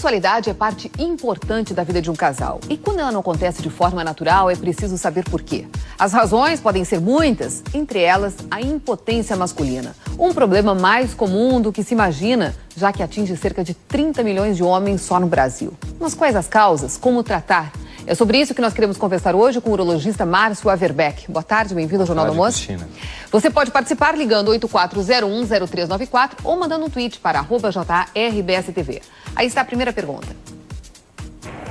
sexualidade é parte importante da vida de um casal. E quando ela não acontece de forma natural, é preciso saber por quê. As razões podem ser muitas, entre elas a impotência masculina. Um problema mais comum do que se imagina, já que atinge cerca de 30 milhões de homens só no Brasil. Mas quais as causas? Como tratar? É sobre isso que nós queremos conversar hoje com o urologista Márcio Averbeck. Boa tarde, bem-vindo ao Jornal do Almoço. Cristina. Você pode participar ligando 84010394 ou mandando um tweet para @JRBSTV. Aí está a primeira pergunta.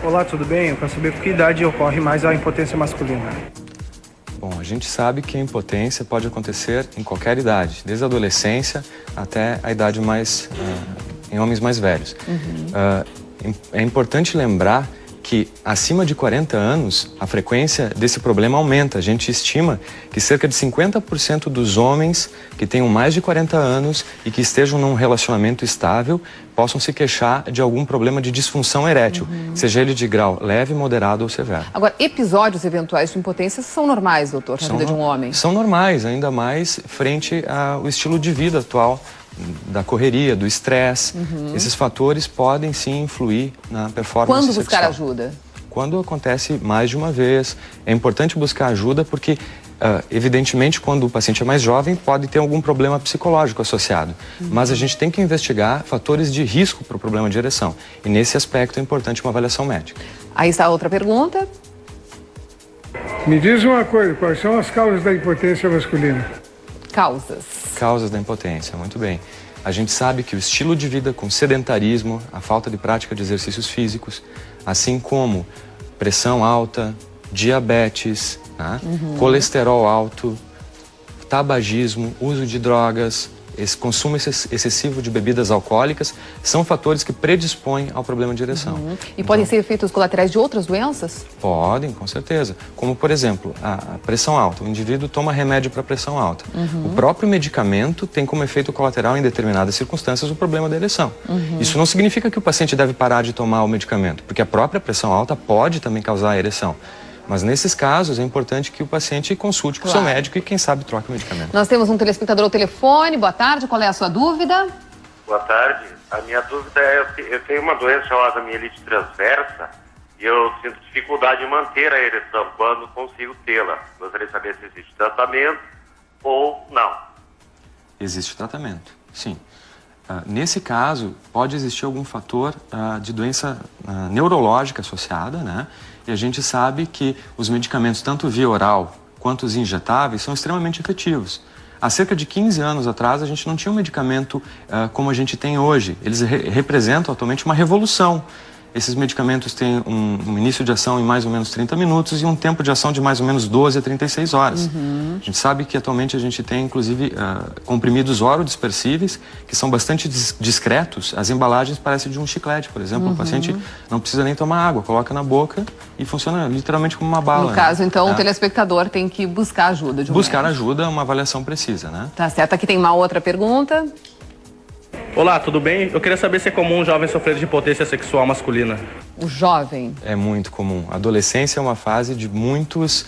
Olá, tudo bem? Eu quero saber por que idade ocorre mais a impotência masculina. Bom, a gente sabe que a impotência pode acontecer em qualquer idade, desde a adolescência até a idade mais em homens mais velhos. É importante lembrar que acima de 40 anos, a frequência desse problema aumenta. A gente estima que cerca de 50% dos homens que tenham mais de 40 anos e que estejam num relacionamento estável possam se queixar de algum problema de disfunção erétil, seja ele de grau leve, moderado ou severo. Agora, episódios eventuais de impotência são normais, doutor, na vida de um homem? São normais, ainda mais frente ao estilo de vida atual, da correria, do estresse. Esses fatores podem sim influir na performance Quando sexual. buscar ajuda? Quando acontece mais de uma vez. É importante buscar ajuda porque, evidentemente, quando o paciente é mais jovem, pode ter algum problema psicológico associado. Mas a gente tem que investigar fatores de risco para o problema de ereção. E nesse aspecto é importante uma avaliação médica. Aí está a outra pergunta. Me diz uma coisa, quais são as causas da impotência masculina? Causas da impotência, muito bem. A gente sabe que o estilo de vida com sedentarismo, a falta de prática de exercícios físicos, assim como pressão alta, diabetes, né? Colesterol alto, tabagismo, uso de drogas, esse consumo excessivo de bebidas alcoólicas, são fatores que predispõem ao problema de ereção. E podem ser efeitos colaterais de outras doenças? Podem, com certeza. Como, por exemplo, a pressão alta. O indivíduo toma remédio para pressão alta. O próprio medicamento tem como efeito colateral, em determinadas circunstâncias, o problema da ereção. Isso não significa que o paciente deve parar de tomar o medicamento, porque a própria pressão alta pode também causar a ereção. Mas nesses casos é importante que o paciente consulte com o seu médico e, quem sabe, troque o medicamento. Nós temos um telespectador ao telefone. Boa tarde, qual é a sua dúvida? Boa tarde. A minha dúvida é, eu tenho uma doença chamada mielite transversa e eu sinto dificuldade em manter a ereção quando consigo tê-la. Gostaria de saber se existe tratamento ou não. Existe tratamento, sim. Nesse caso, pode existir algum fator de doença neurológica associada, né? E a gente sabe que os medicamentos, tanto via oral quanto os injetáveis, são extremamente efetivos. Há cerca de 15 anos atrás, a gente não tinha um medicamento como a gente tem hoje. Eles representam atualmente uma revolução. Esses medicamentos têm um início de ação em mais ou menos 30 minutos e um tempo de ação de mais ou menos 12 a 36 horas. A gente sabe que atualmente a gente tem, inclusive, comprimidos orodispersíveis, que são bastante discretos. As embalagens parecem de um chiclete, por exemplo. O paciente não precisa nem tomar água, coloca na boca e funciona literalmente como uma bala. No caso, então, o telespectador tem que buscar ajuda de um Buscar médico. ajuda, uma avaliação precisa, né? Tá certo. Aqui tem uma outra pergunta. Olá, tudo bem? Eu queria saber se é comum um jovem sofrer de impotência sexual masculina. O jovem. É muito comum. A adolescência é uma fase de muitos,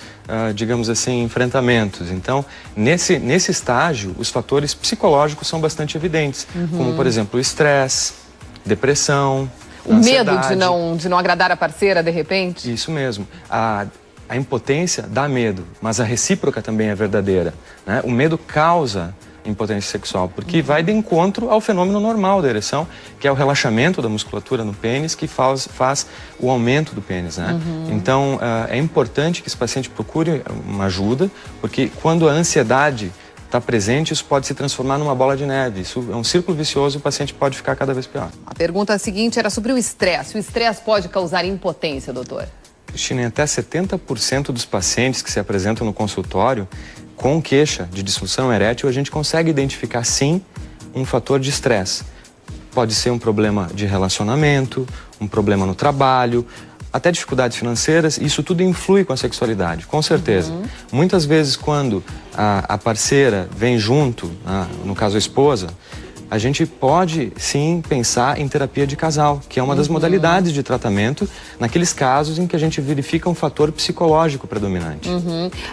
digamos assim, enfrentamentos. Então, nesse estágio, os fatores psicológicos são bastante evidentes. Como, por exemplo, o estresse, depressão, O medo ansiedade. de não agradar a parceira, de repente? Isso mesmo. A impotência dá medo, mas a recíproca também é verdadeira, né? O medo causa impotência sexual, porque vai de encontro ao fenômeno normal da ereção, que é o relaxamento da musculatura no pênis, que faz o aumento do pênis, né? Então, é importante que esse paciente procure uma ajuda, porque quando a ansiedade está presente, isso pode se transformar numa bola de neve. Isso é um círculo vicioso e o paciente pode ficar cada vez pior. A pergunta seguinte era sobre o estresse. O estresse pode causar impotência, doutor? Cristina, em até 70% dos pacientes que se apresentam no consultório com queixa de disfunção erétil, a gente consegue identificar, sim, um fator de estresse. Pode ser um problema de relacionamento, um problema no trabalho, até dificuldades financeiras. Isso tudo influi com a sexualidade, com certeza. Muitas vezes, quando a parceira vem junto, no caso a esposa, a gente pode sim pensar em terapia de casal, que é uma das modalidades de tratamento naqueles casos em que a gente verifica um fator psicológico predominante.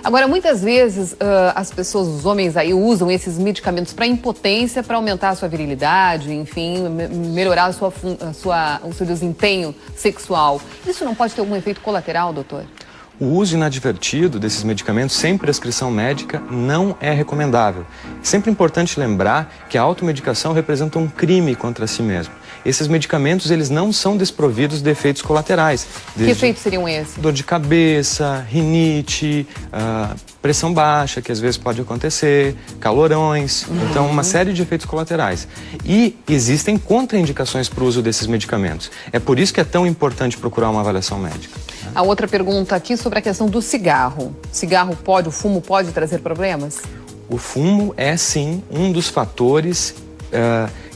Agora, muitas vezes as pessoas, os homens aí usam esses medicamentos para impotência, para aumentar a sua virilidade, enfim, melhorar o seu desempenho sexual. Isso não pode ter algum efeito colateral, doutor? O uso inadvertido desses medicamentos sem prescrição médica não é recomendável. É sempre importante lembrar que a automedicação representa um crime contra si mesmo. Esses medicamentos, eles não são desprovidos de efeitos colaterais. Que efeitos seriam esses? Dor de cabeça, rinite, pressão baixa, que às vezes pode acontecer, calorões, então uma série de efeitos colaterais. E existem contraindicações para o uso desses medicamentos. É por isso que é tão importante procurar uma avaliação médica. A outra pergunta aqui sobre a questão do cigarro. O fumo pode trazer problemas? O fumo é sim um dos fatores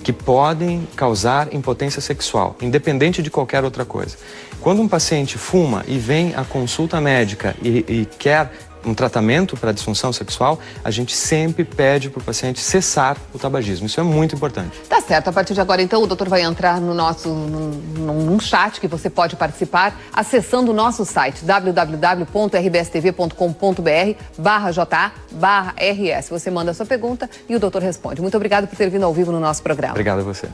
que podem causar impotência sexual, independente de qualquer outra coisa. Quando um paciente fuma e vem à consulta médica e quer um tratamento para disfunção sexual, a gente sempre pede para o paciente cessar o tabagismo. Isso é muito importante. Tá certo. A partir de agora, então, o doutor vai entrar no num chat que você pode participar acessando o nosso site www.rbstv.com.br/JA/RS. Você manda a sua pergunta e o doutor responde. Muito obrigado por ter vindo ao vivo no nosso programa. Obrigado a você.